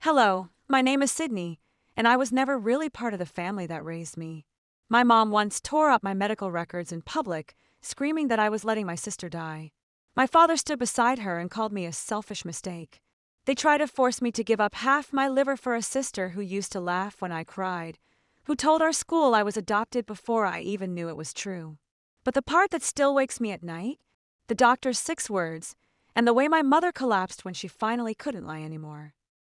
Hello, my name is Sydney, and I was never really part of the family that raised me. My mom once tore up my medical records in public, screaming that I was letting my sister die. My father stood beside her and called me a selfish mistake. They tried to force me to give up half my liver for a sister who used to laugh when I cried, who told our school I was adopted before I even knew it was true. But the part that still wakes me at night? The doctor's 6 words, and the way my mother collapsed when she finally couldn't lie anymore.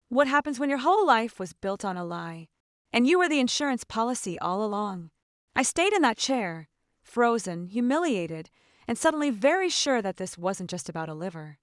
What happens when your whole life was built on a lie, and you were the insurance policy all along? I stayed in that chair, frozen, humiliated, and suddenly very sure that this wasn't just about a liver.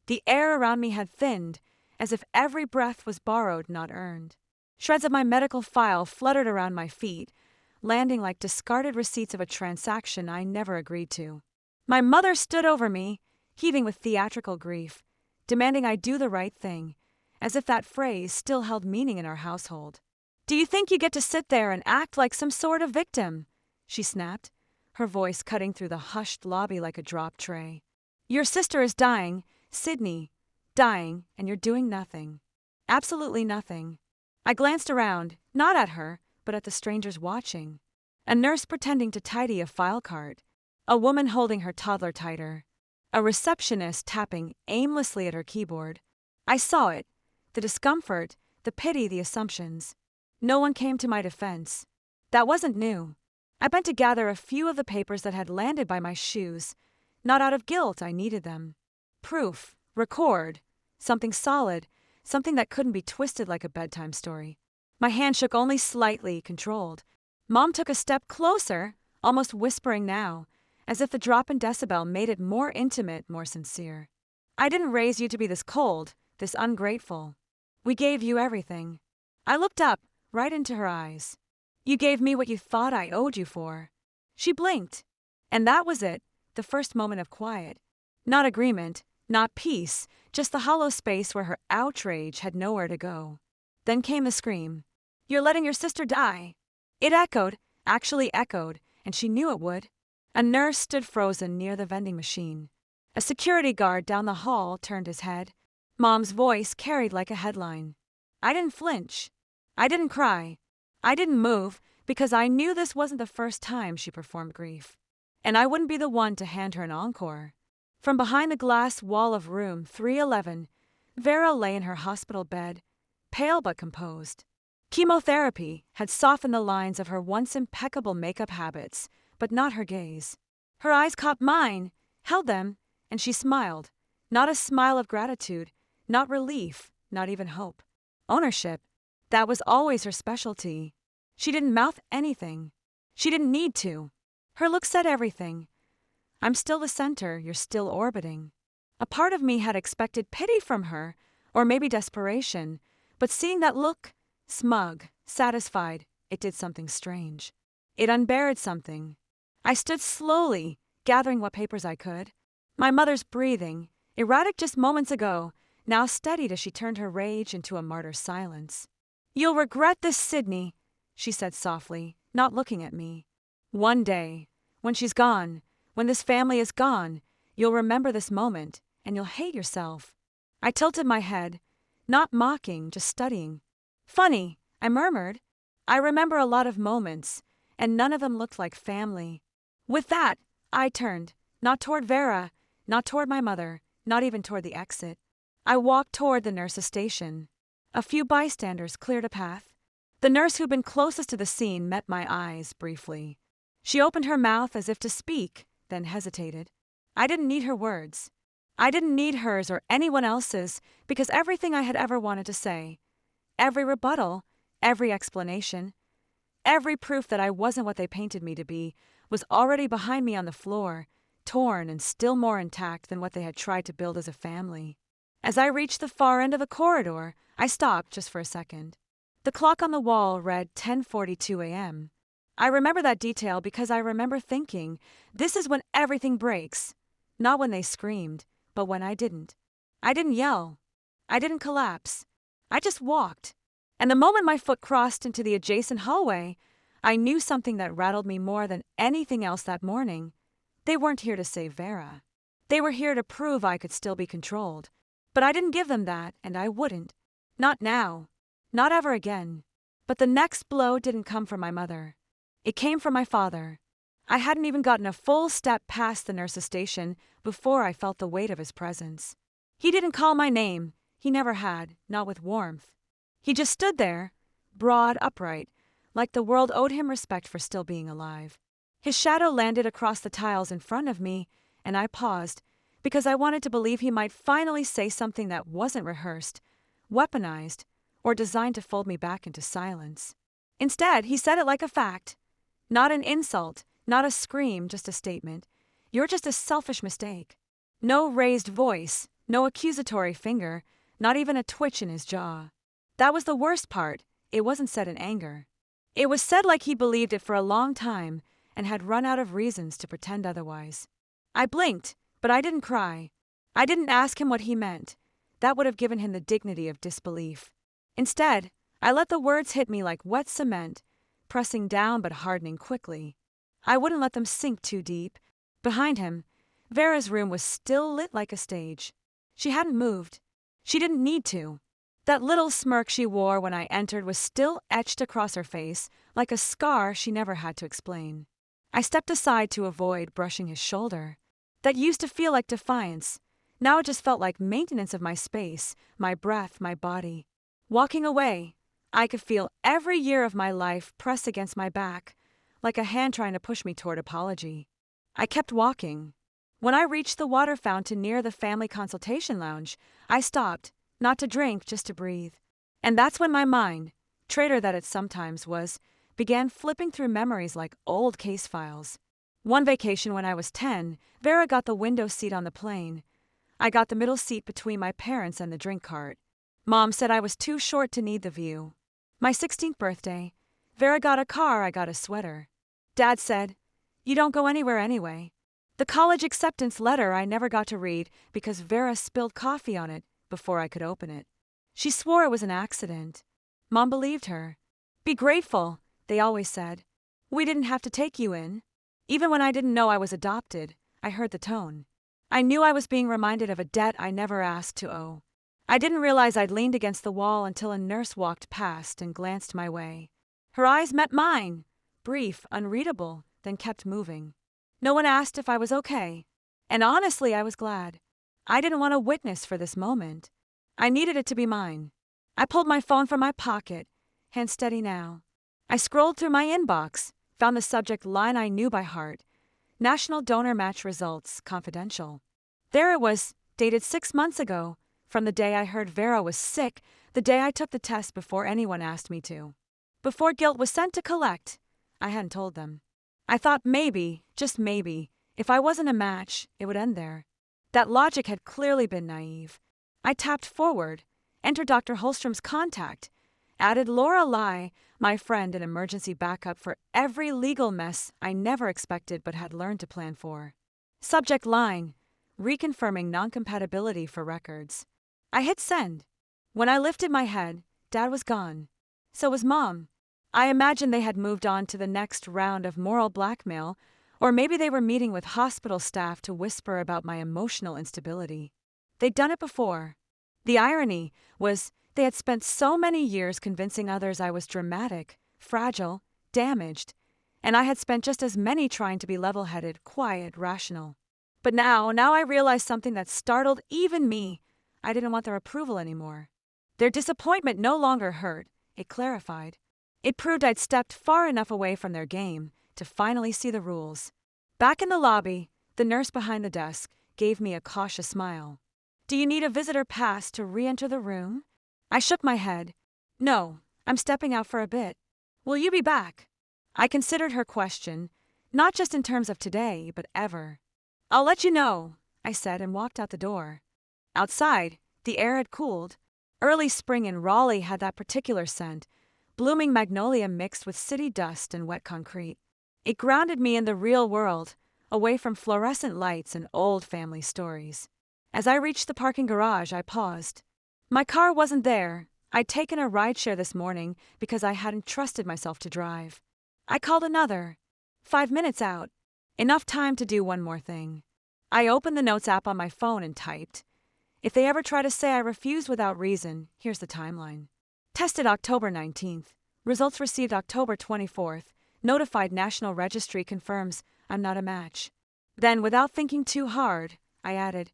The air around me had thinned, as if every breath was borrowed, not earned. Shreds of my medical file fluttered around my feet, landing like discarded receipts of a transaction I never agreed to. My mother stood over me, heaving with theatrical grief, demanding I do the right thing, as if that phrase still held meaning in our household. "Do you think you get to sit there and act like some sort of victim?" she snapped, her voice cutting through the hushed lobby like a drop tray. "Your sister is dying, Sydney, dying, and you're doing nothing. Absolutely nothing." I glanced around, not at her, but at the strangers watching. A nurse pretending to tidy a file cart, a woman holding her toddler tighter, a receptionist tapping aimlessly at her keyboard. I saw it. The discomfort, the pity, the assumptions. No one came to my defense. That wasn't new. I bent to gather a few of the papers that had landed by my shoes. Not out of guilt, I needed them. Proof, record, something solid, something that couldn't be twisted like a bedtime story. My hand shook only slightly, controlled. Mom took a step closer, almost whispering now, as if the drop in decibel made it more intimate, more sincere. "I didn't raise you to be this cold, this ungrateful. We gave you everything." I looked up, right into her eyes. "You gave me what you thought I owed you for." She blinked. And that was it, the first moment of quiet. Not agreement, not peace, just the hollow space where her outrage had nowhere to go. Then came the scream. "You're letting your sister die." It echoed, actually echoed, and she knew it would. A nurse stood frozen near the vending machine. A security guard down the hall turned his head. Mom's voice carried like a headline. I didn't flinch. I didn't cry. I didn't move, because I knew this wasn't the first time she performed grief. And I wouldn't be the one to hand her an encore. From behind the glass wall of room 311, Vera lay in her hospital bed, pale but composed. Chemotherapy had softened the lines of her once impeccable makeup habits, but not her gaze. Her eyes caught mine, held them, and she smiled. Not a smile of gratitude, not relief, not even hope. Ownership. That was always her specialty. She didn't mouth anything. She didn't need to. Her look said everything. "I'm still the center, you're still orbiting." A part of me had expected pity from her, or maybe desperation, but seeing that look, smug, satisfied, it did something strange. It unburied something. I stood slowly, gathering what papers I could. My mother's breathing, erratic just moments ago, now steadied as she turned her rage into a martyr's silence. "You'll regret this, Sydney," she said softly, not looking at me. "One day, when she's gone, when this family is gone, you'll remember this moment, and you'll hate yourself." I tilted my head, not mocking, just studying. "Funny," I murmured. "I remember a lot of moments, and none of them looked like family." With that, I turned, not toward Vera, not toward my mother, not even toward the exit. I walked toward the nurse's station. A few bystanders cleared a path. The nurse who'd been closest to the scene met my eyes briefly. She opened her mouth as if to speak, then hesitated. I didn't need her words. I didn't need hers or anyone else's, because everything I had ever wanted to say, every rebuttal, every explanation, every proof that I wasn't what they painted me to be, was already behind me on the floor, torn and still more intact than what they had tried to build as a family. As I reached the far end of the corridor, I stopped just for a second. The clock on the wall read 10:42 a.m. I remember that detail because I remember thinking, this is when everything breaks. Not when they screamed, but when I didn't. I didn't yell. I didn't collapse. I just walked. And the moment my foot crossed into the adjacent hallway, I knew something that rattled me more than anything else that morning. They weren't here to save Vera. They were here to prove I could still be controlled. But I didn't give them that, and I wouldn't. Not now. Not ever again. But the next blow didn't come from my mother. It came from my father. I hadn't even gotten a full step past the nurse's station before I felt the weight of his presence. He didn't call my name. He never had, not with warmth. He just stood there, broad, upright, like the world owed him respect for still being alive. His shadow landed across the tiles in front of me, and I paused, because I wanted to believe he might finally say something that wasn't rehearsed, weaponized, or designed to fold me back into silence. Instead, he said it like a fact. Not an insult, not a scream, just a statement. You're just a selfish mistake. No raised voice, no accusatory finger, not even a twitch in his jaw. That was the worst part. It wasn't said in anger. It was said like he believed it for a long time and had run out of reasons to pretend otherwise. I blinked, but I didn't cry. I didn't ask him what he meant. That would have given him the dignity of disbelief. Instead, I let the words hit me like wet cement, pressing down but hardening quickly. I wouldn't let them sink too deep. Behind him, Vera's room was still lit like a stage. She hadn't moved. She didn't need to. That little smirk she wore when I entered was still etched across her face, like a scar she never had to explain. I stepped aside to avoid brushing his shoulder. That used to feel like defiance. Now it just felt like maintenance of my space, my breath, my body. Walking away, I could feel every year of my life press against my back, like a hand trying to push me toward apology. I kept walking. When I reached the water fountain near the family consultation lounge, I stopped, not to drink, just to breathe. And that's when my mind, traitor that it sometimes was, began flipping through memories like old case files. One vacation when I was 10, Vera got the window seat on the plane. I got the middle seat between my parents and the drink cart. Mom said I was too short to need the view. My 16th birthday, Vera got a car, I got a sweater. Dad said, "You don't go anywhere anyway." The college acceptance letter I never got to read because Vera spilled coffee on it before I could open it. She swore it was an accident. Mom believed her. "Be grateful," they always said. "We didn't have to take you in." Even when I didn't know I was adopted, I heard the tone. I knew I was being reminded of a debt I never asked to owe. I didn't realize I'd leaned against the wall until a nurse walked past and glanced my way. Her eyes met mine, brief, unreadable, then kept moving. No one asked if I was okay, and honestly I was glad. I didn't want a witness for this moment. I needed it to be mine. I pulled my phone from my pocket, hand steady now. I scrolled through my inbox, found the subject line I knew by heart. National Donor Match Results, confidential. There it was, dated 6 months ago, from the day I heard Vera was sick, the day I took the test before anyone asked me to. Before guilt was sent to collect, I hadn't told them. I thought maybe, just maybe, if I wasn't a match, it would end there. That logic had clearly been naive. I tapped forward, entered Dr. Holstrom's contact, added Laura Lai, my friend and emergency backup for every legal mess I never expected but had learned to plan for. Subject line, reconfirming non-compatibility for records. I hit send. When I lifted my head, Dad was gone. So was Mom. I imagined they had moved on to the next round of moral blackmail, or maybe they were meeting with hospital staff to whisper about my emotional instability. They'd done it before. The irony was they had spent so many years convincing others I was dramatic, fragile, damaged, and I had spent just as many trying to be level-headed, quiet, rational. But now I realized something that startled even me. I didn't want their approval anymore. Their disappointment no longer hurt. It clarified. It proved I'd stepped far enough away from their game to finally see the rules. Back in the lobby, the nurse behind the desk gave me a cautious smile. "Do you need a visitor pass to re-enter the room?" I shook my head. "No, I'm stepping out for a bit." "Will you be back?" I considered her question, not just in terms of today, but ever. "I'll let you know," I said and walked out the door. Outside, the air had cooled. Early spring in Raleigh had that particular scent, blooming magnolia mixed with city dust and wet concrete. It grounded me in the real world, away from fluorescent lights and old family stories. As I reached the parking garage, I paused. My car wasn't there. I'd taken a rideshare this morning because I hadn't trusted myself to drive. I called another. 5 minutes out. Enough time to do one more thing. I opened the notes app on my phone and typed. If they ever try to say I refused without reason, here's the timeline. Tested October 19th. Results received October 24th. Notified National Registry confirms I'm not a match. Then, without thinking too hard, I added,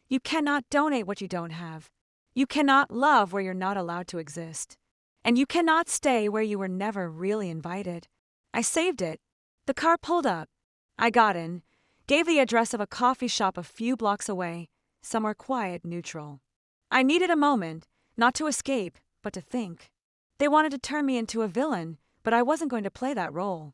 you cannot donate what you don't have. You cannot love where you're not allowed to exist. And you cannot stay where you were never really invited. I saved it. The car pulled up. I got in, gave the address of a coffee shop a few blocks away, somewhere quiet, neutral. I needed a moment, not to escape, but to think. They wanted to turn me into a villain, but I wasn't going to play that role.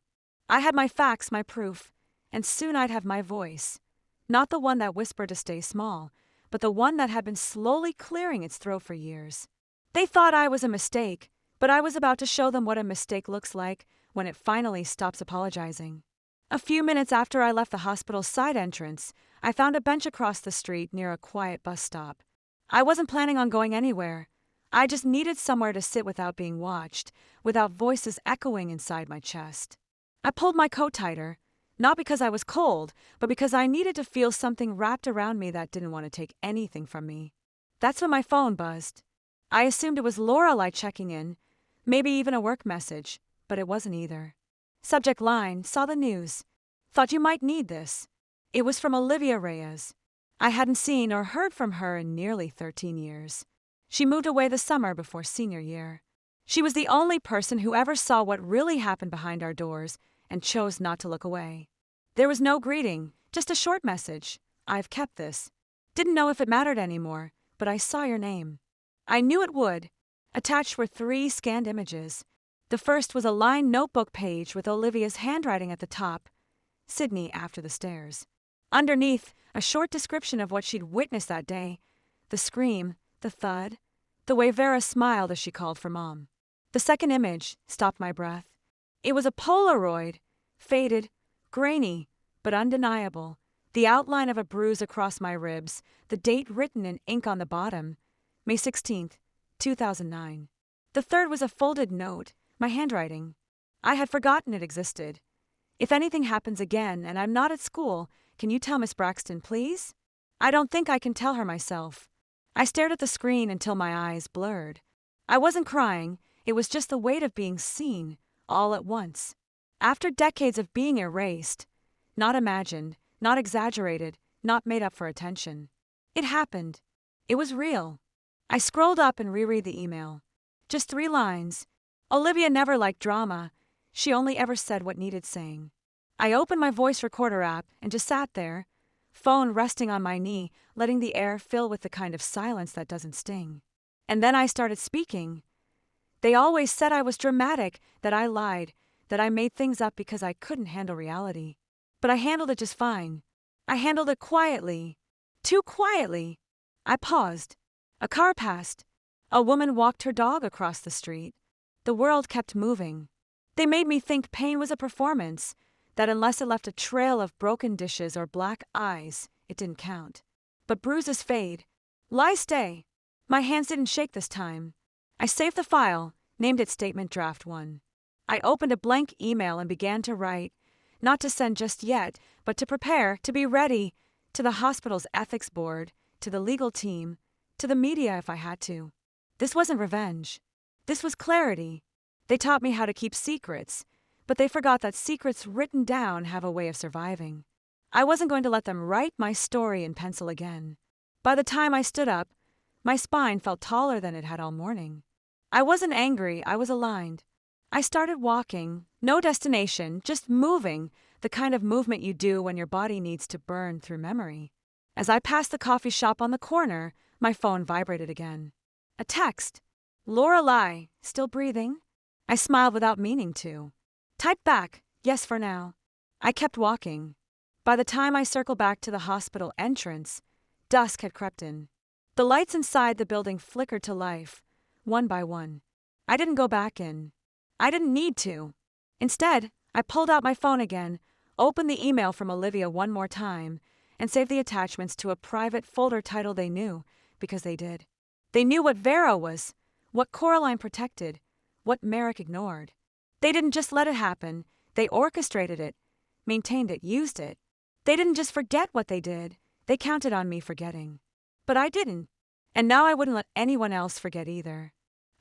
I had my facts, my proof, and soon I'd have my voice. Not the one that whispered to stay small, but the one that had been slowly clearing its throat for years. They thought I was a mistake, but I was about to show them what a mistake looks like when it finally stops apologizing. A few minutes after I left the hospital's side entrance, I found a bench across the street near a quiet bus stop. I wasn't planning on going anywhere. I just needed somewhere to sit without being watched, without voices echoing inside my chest. I pulled my coat tighter, not because I was cold, but because I needed to feel something wrapped around me that didn't want to take anything from me. That's when my phone buzzed. I assumed it was Lorelai checking in, maybe even a work message, but it wasn't either. Subject line, saw the news. Thought you might need this. It was from Olivia Reyes. I hadn't seen or heard from her in nearly 13 years. She moved away the summer before senior year. She was the only person who ever saw what really happened behind our doors and chose not to look away. There was no greeting, just a short message. I've kept this. Didn't know if it mattered anymore, but I saw your name. I knew it would. Attached were 3 scanned images. The first was a lined notebook page with Olivia's handwriting at the top, Sydney after the stairs. Underneath, a short description of what she'd witnessed that day, the scream, the thud, the way Vera smiled as she called for Mom. The second image stopped my breath. It was a Polaroid, faded, grainy, but undeniable, the outline of a bruise across my ribs, the date written in ink on the bottom, May 16th, 2009. The third was a folded note, my handwriting. I had forgotten it existed. If anything happens again and I'm not at school, can you tell Miss Braxton, please? I don't think I can tell her myself. I stared at the screen until my eyes blurred. I wasn't crying, it was just the weight of being seen, all at once. After decades of being erased, not imagined, not exaggerated, not made up for attention. It happened. It was real. I scrolled up and reread the email. Just 3 lines. Olivia never liked drama. She only ever said what needed saying. I opened my voice recorder app and just sat there, phone resting on my knee, letting the air fill with the kind of silence that doesn't sting. And then I started speaking. They always said I was dramatic, that I lied, that I made things up because I couldn't handle reality. But I handled it just fine. I handled it quietly. Too quietly. I paused. A car passed. A woman walked her dog across the street. The world kept moving. They made me think pain was a performance, that unless it left a trail of broken dishes or black eyes, it didn't count. But bruises fade. Lies stay. My hands didn't shake this time. I saved the file, named it Statement Draft 1. I opened a blank email and began to write, not to send just yet, but to prepare, to be ready, to the hospital's ethics board, to the legal team, to the media if I had to. This wasn't revenge. This was clarity. They taught me how to keep secrets, but they forgot that secrets written down have a way of surviving. I wasn't going to let them write my story in pencil again. By the time I stood up, my spine felt taller than it had all morning. I wasn't angry, I was aligned. I started walking, no destination, just moving, the kind of movement you do when your body needs to burn through memory. As I passed the coffee shop on the corner, my phone vibrated again. A text. Lorelai, still breathing? I smiled without meaning to. Type back, yes for now. I kept walking. By the time I circled back to the hospital entrance, dusk had crept in. The lights inside the building flickered to life, one by one. I didn't go back in. I didn't need to. Instead, I pulled out my phone again, opened the email from Olivia one more time, and saved the attachments to a private folder title they knew, because they did. They knew what Vera was, what Coraline protected, what Merrick ignored. They didn't just let it happen, they orchestrated it, maintained it, used it. They didn't just forget what they did, they counted on me forgetting. But I didn't, and now I wouldn't let anyone else forget either.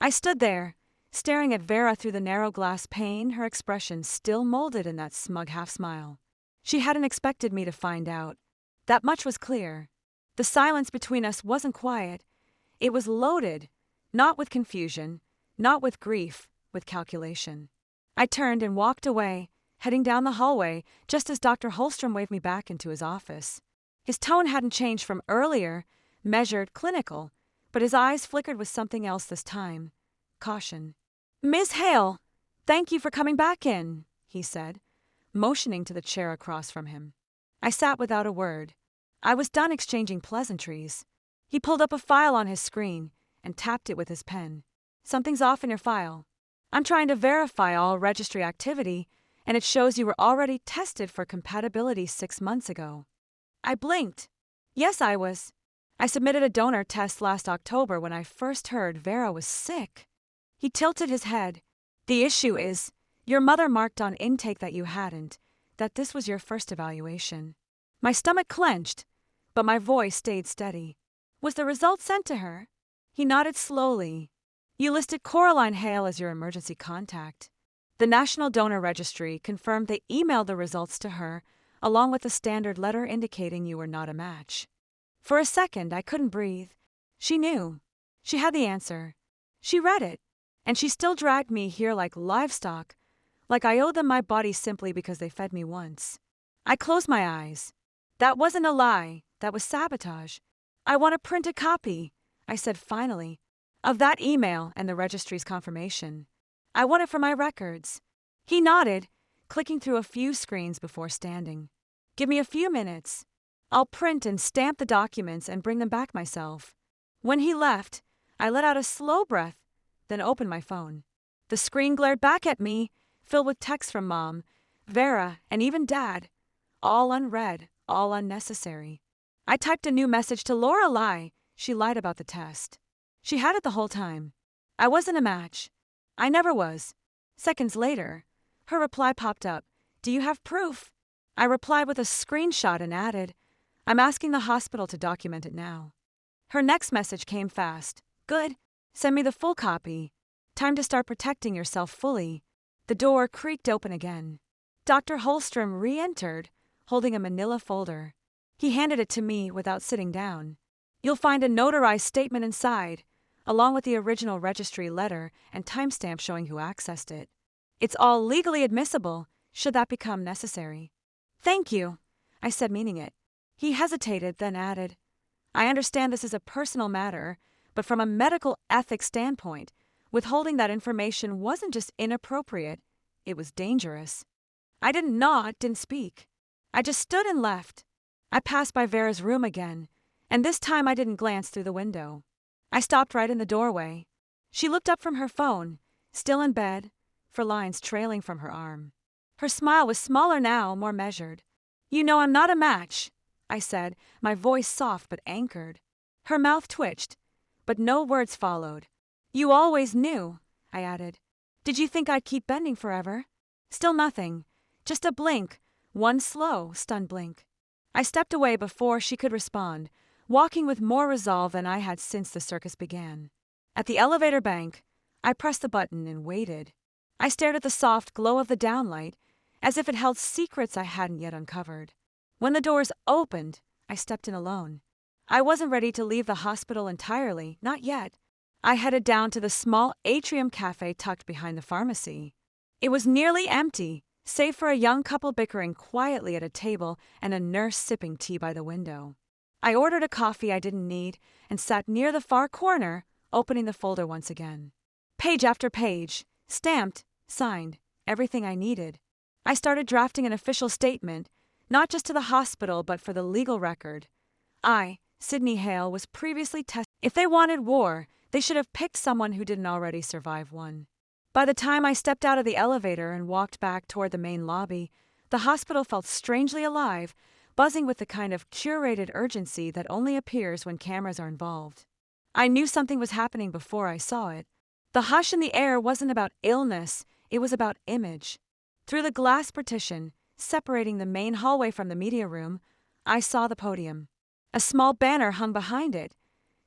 I stood there, staring at Vera through the narrow glass pane, her expression still molded in that smug half-smile. She hadn't expected me to find out. That much was clear. The silence between us wasn't quiet. It was loaded, not with confusion, not with grief, with calculation. I turned and walked away, heading down the hallway just as Dr. Holstrom waved me back into his office. His tone hadn't changed from earlier, measured, clinical, but his eyes flickered with something else this time. Caution. "Miss Hale, thank you for coming back in," he said, motioning to the chair across from him. I sat without a word. I was done exchanging pleasantries. He pulled up a file on his screen and tapped it with his pen. "Something's off in your file. I'm trying to verify all registry activity, and it shows you were already tested for compatibility 6 months ago." I blinked. Yes, I was. I submitted a donor test last October when I first heard Vera was sick. He tilted his head. "The issue is, your mother marked on intake that you hadn't, that this was your first evaluation." My stomach clenched, but my voice stayed steady. "Was the result sent to her?" He nodded slowly. "You listed Coraline Hale as your emergency contact. The National Donor Registry confirmed they emailed the results to her, along with a standard letter indicating you were not a match." For a second, I couldn't breathe. She knew. She had the answer. She read it. And she still dragged me here like livestock, like I owed them my body simply because they fed me once. I closed my eyes. That wasn't a lie. That was sabotage. "I want a printed copy," I said finally, "of that email and the registry's confirmation. I want it for my records." He nodded, clicking through a few screens before standing. "Give me a few minutes. I'll print and stamp the documents and bring them back myself." When he left, I let out a slow breath, then opened my phone. The screen glared back at me, filled with texts from Mom, Vera, and even Dad. All unread, all unnecessary. I typed a new message to Lorelei. She lied about the test. She had it the whole time. I wasn't a match. I never was. Seconds later, her reply popped up. "Do you have proof?" I replied with a screenshot and added, "I'm asking the hospital to document it now." Her next message came fast. "Good. Send me the full copy. Time to start protecting yourself fully." The door creaked open again. Dr. Holstrom re-entered, holding a manila folder. He handed it to me without sitting down. "You'll find a notarized statement inside, along with the original registry letter and timestamp showing who accessed it. It's all legally admissible, should that become necessary." "Thank you," I said, meaning it. He hesitated, then added, "I understand this is a personal matter, but from a medical ethics standpoint, withholding that information wasn't just inappropriate, it was dangerous." I didn't nod, didn't speak. I just stood and left. I passed by Vera's room again, and this time I didn't glance through the window. I stopped right in the doorway. She looked up from her phone, still in bed, for lines trailing from her arm. Her smile was smaller now, more measured. "You know I'm not a match," I said, my voice soft but anchored. Her mouth twitched, but no words followed. "You always knew," I added. "Did you think I'd keep bending forever?" Still nothing, just a blink, one slow, stunned blink. I stepped away before she could respond, walking with more resolve than I had since the circus began. At the elevator bank, I pressed the button and waited. I stared at the soft glow of the downlight, as if it held secrets I hadn't yet uncovered. When the doors opened, I stepped in alone. I wasn't ready to leave the hospital entirely, not yet. I headed down to the small atrium cafe tucked behind the pharmacy. It was nearly empty, save for a young couple bickering quietly at a table and a nurse sipping tea by the window. I ordered a coffee I didn't need and sat near the far corner, opening the folder once again. Page after page, stamped, signed, everything I needed. I started drafting an official statement, not just to the hospital but for the legal record. I, Sydney Hale, was previously tested. If they wanted war, they should have picked someone who didn't already survive one. By the time I stepped out of the elevator and walked back toward the main lobby, the hospital felt strangely alive, buzzing with the kind of curated urgency that only appears when cameras are involved. I knew something was happening before I saw it. The hush in the air wasn't about illness, it was about image. Through the glass partition, separating the main hallway from the media room, I saw the podium. A small banner hung behind it.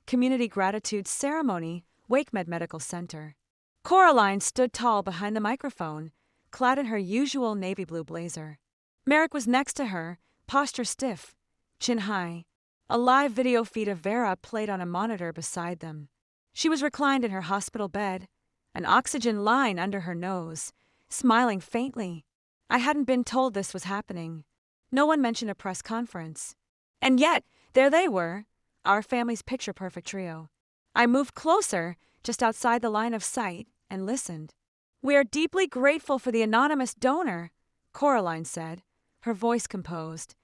Community Gratitude Ceremony WakeMed Medical Center. Coraline stood tall behind the microphone, clad in her usual navy blue blazer. Merrick was next to her, posture stiff, chin high. A live video feed of Vera played on a monitor beside them. She was reclined in her hospital bed, an oxygen line under her nose, smiling faintly. I hadn't been told this was happening. No one mentioned a press conference. And yet, there they were, our family's picture-perfect trio. I moved closer, just outside the line of sight, and listened. "We are deeply grateful for the anonymous donor," Coraline said, her voice composed,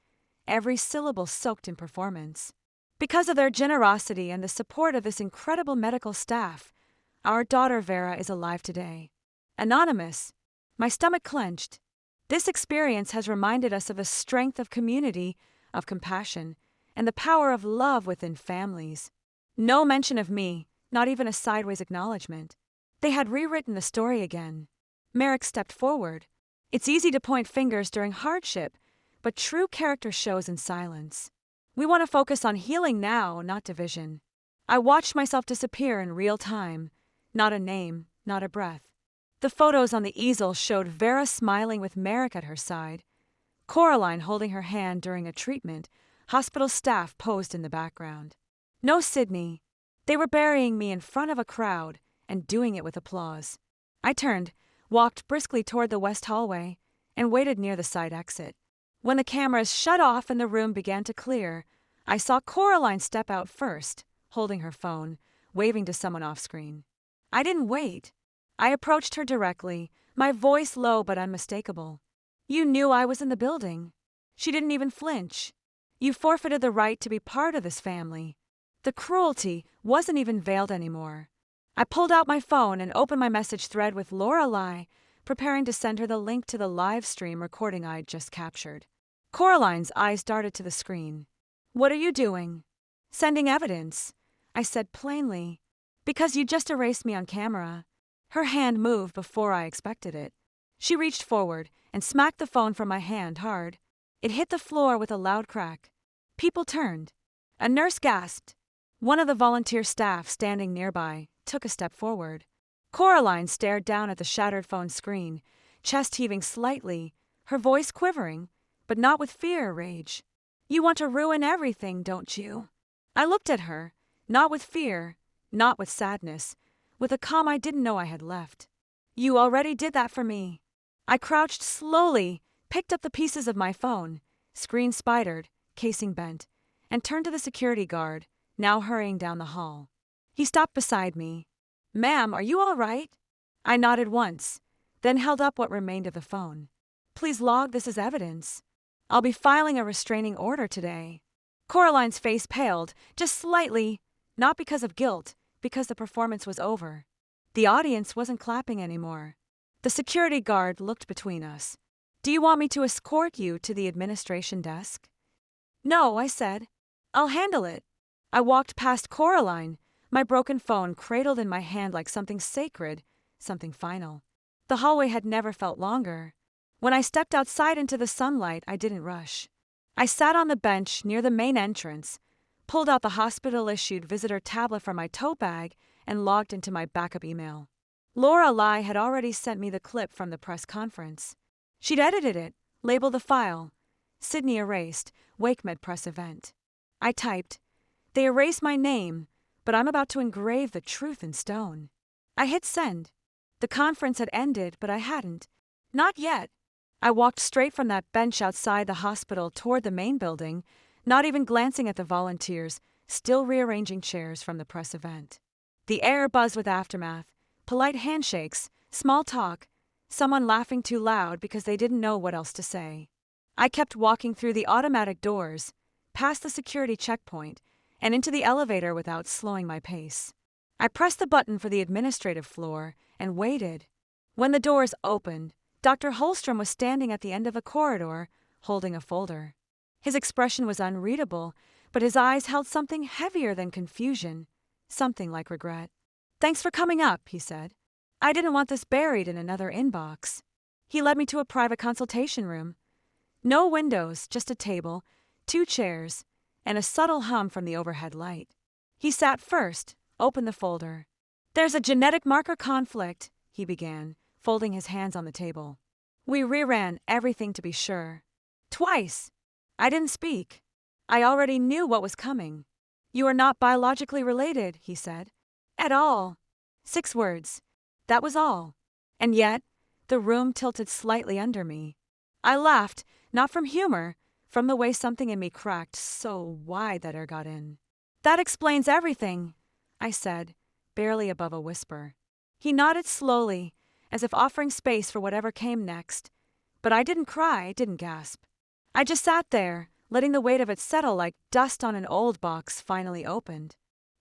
every syllable soaked in performance. "Because of their generosity and the support of this incredible medical staff, our daughter Vera is alive today." Anonymous. My stomach clenched. This experience has reminded us of the strength of community, of compassion, and the power of love within families. No mention of me, not even a sideways acknowledgement. They had rewritten the story again. Merrick stepped forward. It's easy to point fingers during hardship, but true character shows in silence. We want to focus on healing now, not division. I watched myself disappear in real time. Not a name, not a breath. The photos on the easel showed Vera smiling with Merrick at her side, Coraline holding her hand during a treatment, hospital staff posed in the background. No Sydney. They were burying me in front of a crowd and doing it with applause. I turned, walked briskly toward the west hallway, and waited near the side exit. When the cameras shut off and the room began to clear, I saw Coraline step out first, holding her phone, waving to someone off-screen. I didn't wait. I approached her directly, my voice low but unmistakable. "You knew I was in the building." She didn't even flinch. "You forfeited the right to be part of this family." The cruelty wasn't even veiled anymore. I pulled out my phone and opened my message thread with Lorelei, preparing to send her the link to the live stream recording I'd just captured. Coraline's eyes darted to the screen. "What are you doing?" "Sending evidence," I said plainly. "Because you just erased me on camera." Her hand moved before I expected it. She reached forward and smacked the phone from my hand hard. It hit the floor with a loud crack. People turned. A nurse gasped. One of the volunteer staff standing nearby took a step forward. Coraline stared down at the shattered phone screen, chest heaving slightly, her voice quivering, but not with fear or rage. "You want to ruin everything, don't you?" I looked at her, not with fear, not with sadness, with a calm I didn't know I had left. "You already did that for me." I crouched slowly, picked up the pieces of my phone, screen spidered, casing bent, and turned to the security guard, now hurrying down the hall. He stopped beside me. "Ma'am, are you all right?" I nodded once, then held up what remained of the phone. "Please log this as evidence. I'll be filing a restraining order today." Coraline's face paled, just slightly, not because of guilt, because the performance was over. The audience wasn't clapping anymore. The security guard looked between us. "Do you want me to escort you to the administration desk?" "No," I said. "I'll handle it." I walked past Coraline, my broken phone cradled in my hand like something sacred, something final. The hallway had never felt longer. When I stepped outside into the sunlight, I didn't rush. I sat on the bench near the main entrance, pulled out the hospital-issued visitor tablet from my tote bag, and logged into my backup email. Lorelei had already sent me the clip from the press conference. She'd edited it, labeled the file. Sydney erased, WakeMed press event. I typed, "They erased my name, but I'm about to engrave the truth in stone." I hit send. The conference had ended, but I hadn't. Not yet. I walked straight from that bench outside the hospital toward the main building, not even glancing at the volunteers, still rearranging chairs from the press event. The air buzzed with aftermath, polite handshakes, small talk, someone laughing too loud because they didn't know what else to say. I kept walking through the automatic doors, past the security checkpoint, and into the elevator without slowing my pace. I pressed the button for the administrative floor and waited. When the doors opened, Dr. Holstrom was standing at the end of a corridor, holding a folder. His expression was unreadable, but his eyes held something heavier than confusion, something like regret. "Thanks for coming up," he said. "I didn't want this buried in another inbox." He led me to a private consultation room. No windows, just a table, 2 chairs, and a subtle hum from the overhead light. He sat first, opened the folder. There's a genetic marker conflict, he began, folding his hands on the table. We reran everything to be sure. Twice. I didn't speak. I already knew what was coming. You are not biologically related, he said. At all. 6 words. That was all. And yet, the room tilted slightly under me. I laughed, not from humor, from the way something in me cracked so wide that air got in. That explains everything, I said, barely above a whisper. He nodded slowly, as if offering space for whatever came next. But I didn't cry, didn't gasp. I just sat there, letting the weight of it settle like dust on an old box finally opened.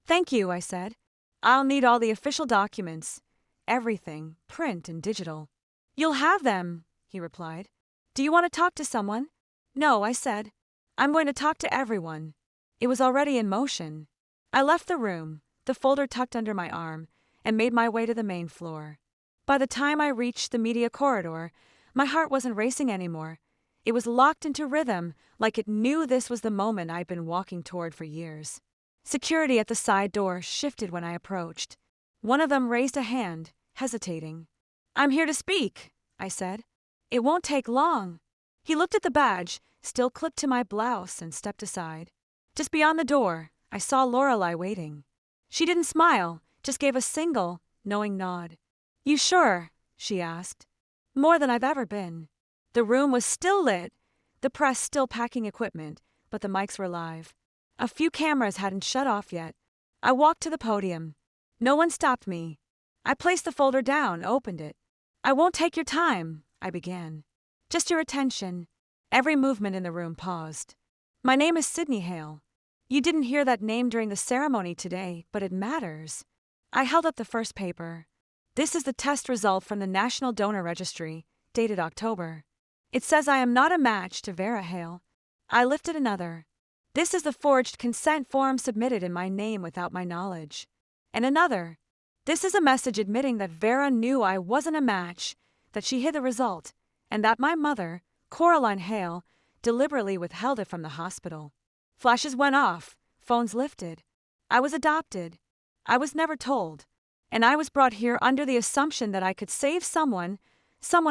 Thank you, I said. I'll need all the official documents. Everything, print and digital. You'll have them, he replied. Do you want to talk to someone? No, I said. I'm going to talk to everyone. It was already in motion. I left the room, the folder tucked under my arm, and made my way to the main floor. By the time I reached the media corridor, my heart wasn't racing anymore. It was locked into rhythm, like it knew this was the moment I'd been walking toward for years. Security at the side door shifted when I approached. One of them raised a hand, hesitating. I'm here to speak, I said. It won't take long. He looked at the badge, still clipped to my blouse, and stepped aside. Just beyond the door, I saw Lorelei waiting. She didn't smile, just gave a single, knowing nod. You sure? She asked. More than I've ever been. The room was still lit, the press still packing equipment, but the mics were live. A few cameras hadn't shut off yet. I walked to the podium. No one stopped me. I placed the folder down, opened it. I won't take your time, I began. Just your attention. Every movement in the room paused. My name is Sydney Hale. You didn't hear that name during the ceremony today, but it matters. I held up the first paper. This is the test result from the National Donor Registry, dated October. It says I am not a match to Vera Hale. I lifted another. This is the forged consent form submitted in my name without my knowledge. And another. This is a message admitting that Vera knew I wasn't a match, that she hid the result, and that my mother, Coraline Hale, deliberately withheld it from the hospital. Flashes went off, phones lifted. I was adopted. I was never told. And I was brought here under the assumption that I could save someone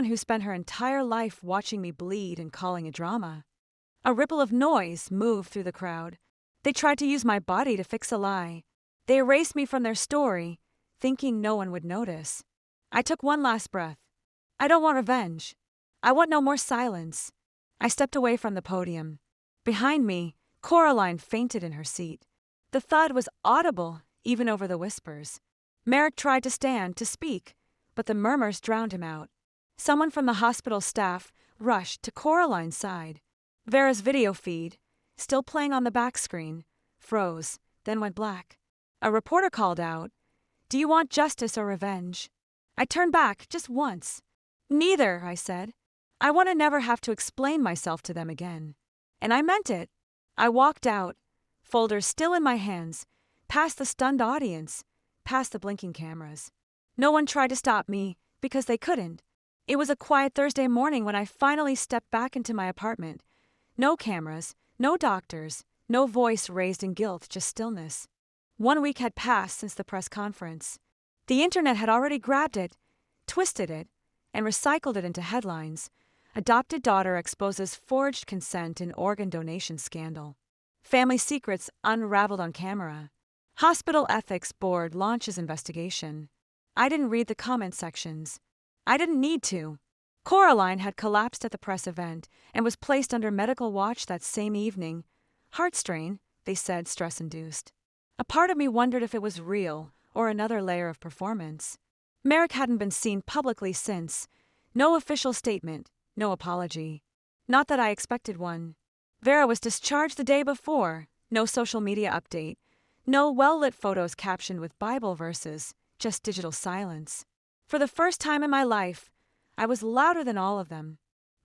who spent her entire life watching me bleed and calling it drama. A ripple of noise moved through the crowd. They tried to use my body to fix a lie. They erased me from their story, thinking no one would notice. I took one last breath. I don't want revenge. I want no more silence. I stepped away from the podium. Behind me, Coraline fainted in her seat. The thud was audible, even over the whispers. Merrick tried to stand, to speak, but the murmurs drowned him out. Someone from the hospital staff rushed to Coraline's side. Vera's video feed, still playing on the back screen, froze, then went black. A reporter called out, "Do you want justice or revenge?" I turned back just once. "Neither," I said. "I want to never have to explain myself to them again." And I meant it. I walked out, folders still in my hands, past the stunned audience, past the blinking cameras. No one tried to stop me, because they couldn't. It was a quiet Thursday morning when I finally stepped back into my apartment. No cameras, no doctors, no voice raised in guilt, just stillness. 1 week had passed since the press conference. The internet had already grabbed it, twisted it, and recycled it into headlines. Adopted daughter exposes forged consent in organ donation scandal. Family secrets unraveled on camera. Hospital ethics board launches investigation. I didn't read the comment sections. I didn't need to. Coraline had collapsed at the press event and was placed under medical watch that same evening. Heart strain, they said, stress-induced. A part of me wondered if it was real or another layer of performance. Merrick hadn't been seen publicly since. No official statement, no apology. Not that I expected one. Vera was discharged the day before. No social media update. No well-lit photos captioned with Bible verses, just digital silence. For the first time in my life, I was louder than all of them.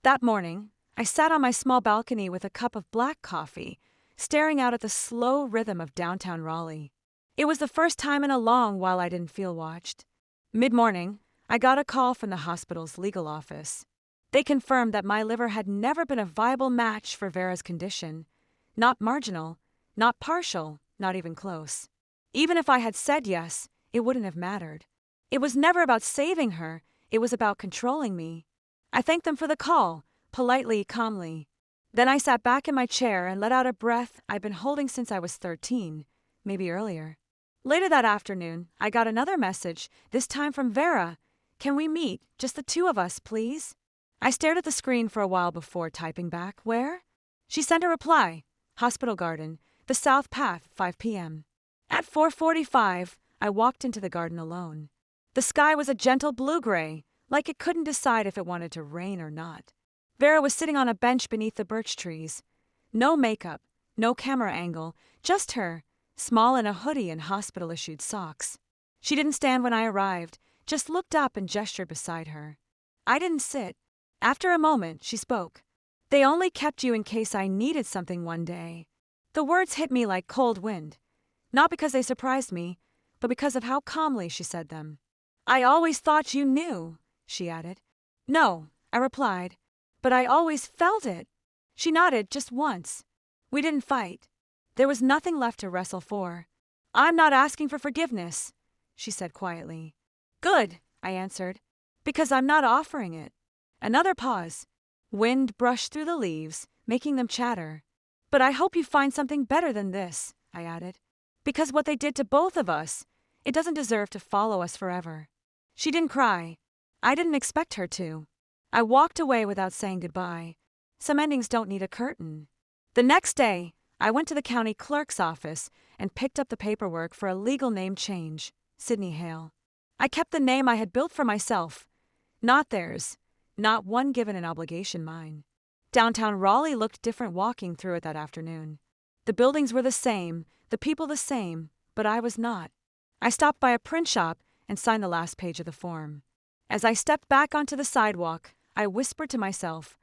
That morning, I sat on my small balcony with a cup of black coffee, staring out at the slow rhythm of downtown Raleigh. It was the first time in a long while I didn't feel watched. Mid-morning, I got a call from the hospital's legal office. They confirmed that my liver had never been a viable match for Vera's condition. Not marginal, not partial, not even close. Even if I had said yes, it wouldn't have mattered. It was never about saving her, it was about controlling me. I thanked them for the call, politely, calmly. Then I sat back in my chair and let out a breath I'd been holding since I was 13, maybe earlier. Later that afternoon, I got another message, this time from Vera. "Can we meet, just the two of us, please?" I stared at the screen for a while before typing back, "Where?" She sent a reply, "Hospital Garden, the South Path, 5 p.m. At 4:45, I walked into the garden alone. The sky was a gentle blue-gray, like it couldn't decide if it wanted to rain or not. Vera was sitting on a bench beneath the birch trees. No makeup, no camera angle, just her, small in a hoodie and hospital-issued socks. She didn't stand when I arrived, just looked up and gestured beside her. I didn't sit. After a moment, she spoke. "They only kept you in case I needed something one day." The words hit me like cold wind. Not because they surprised me, but because of how calmly she said them. "I always thought you knew," she added. "No," I replied, "but I always felt it." She nodded just once. We didn't fight. There was nothing left to wrestle for. "I'm not asking for forgiveness," she said quietly. "Good," I answered, "because I'm not offering it." Another pause. Wind brushed through the leaves, making them chatter. "But I hope you find something better than this," I added. "Because what they did to both of us, it doesn't deserve to follow us forever." She didn't cry. I didn't expect her to. I walked away without saying goodbye. Some endings don't need a curtain. The next day, I went to the county clerk's office and picked up the paperwork for a legal name change, Sydney Hale. I kept the name I had built for myself, not theirs, not one given an obligation mine. Downtown Raleigh looked different walking through it that afternoon. The buildings were the same, the people the same, but I was not. I stopped by a print shop and signed the last page of the form. As I stepped back onto the sidewalk, I whispered to myself,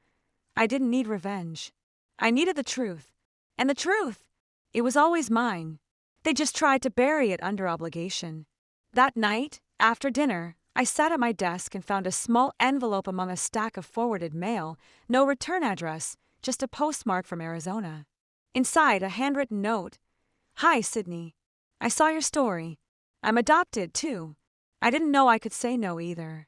I didn't need revenge. I needed the truth. And the truth, it was always mine. They just tried to bury it under obligation. That night, after dinner, I sat at my desk and found a small envelope among a stack of forwarded mail, no return address, just a postmark from Arizona. Inside, a handwritten note. "Hi, Sydney. I saw your story. I'm adopted, too. I didn't know I could say no either.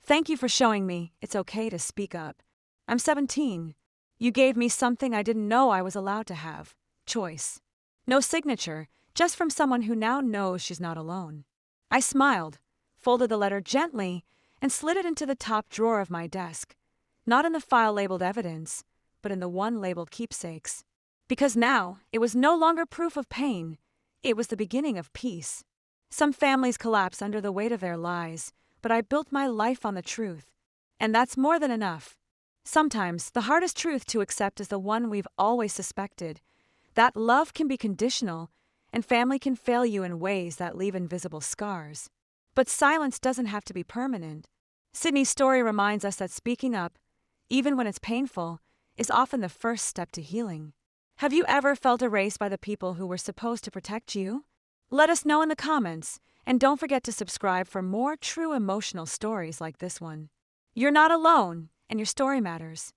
Thank you for showing me it's okay to speak up. I'm 17. You gave me something I didn't know I was allowed to have. Choice. No signature, just from someone who now knows she's not alone." I smiled, folded the letter gently, and slid it into the top drawer of my desk. Not in the file labeled evidence, but in the one labeled keepsakes. Because now, it was no longer proof of pain. It was the beginning of peace. Some families collapse under the weight of their lies, but I built my life on the truth. And that's more than enough. Sometimes, the hardest truth to accept is the one we've always suspected. That love can be conditional, and family can fail you in ways that leave invisible scars. But silence doesn't have to be permanent. Sydney's story reminds us that speaking up, even when it's painful, is often the first step to healing. Have you ever felt erased by the people who were supposed to protect you? Let us know in the comments, and don't forget to subscribe for more true emotional stories like this one. You're not alone, and your story matters.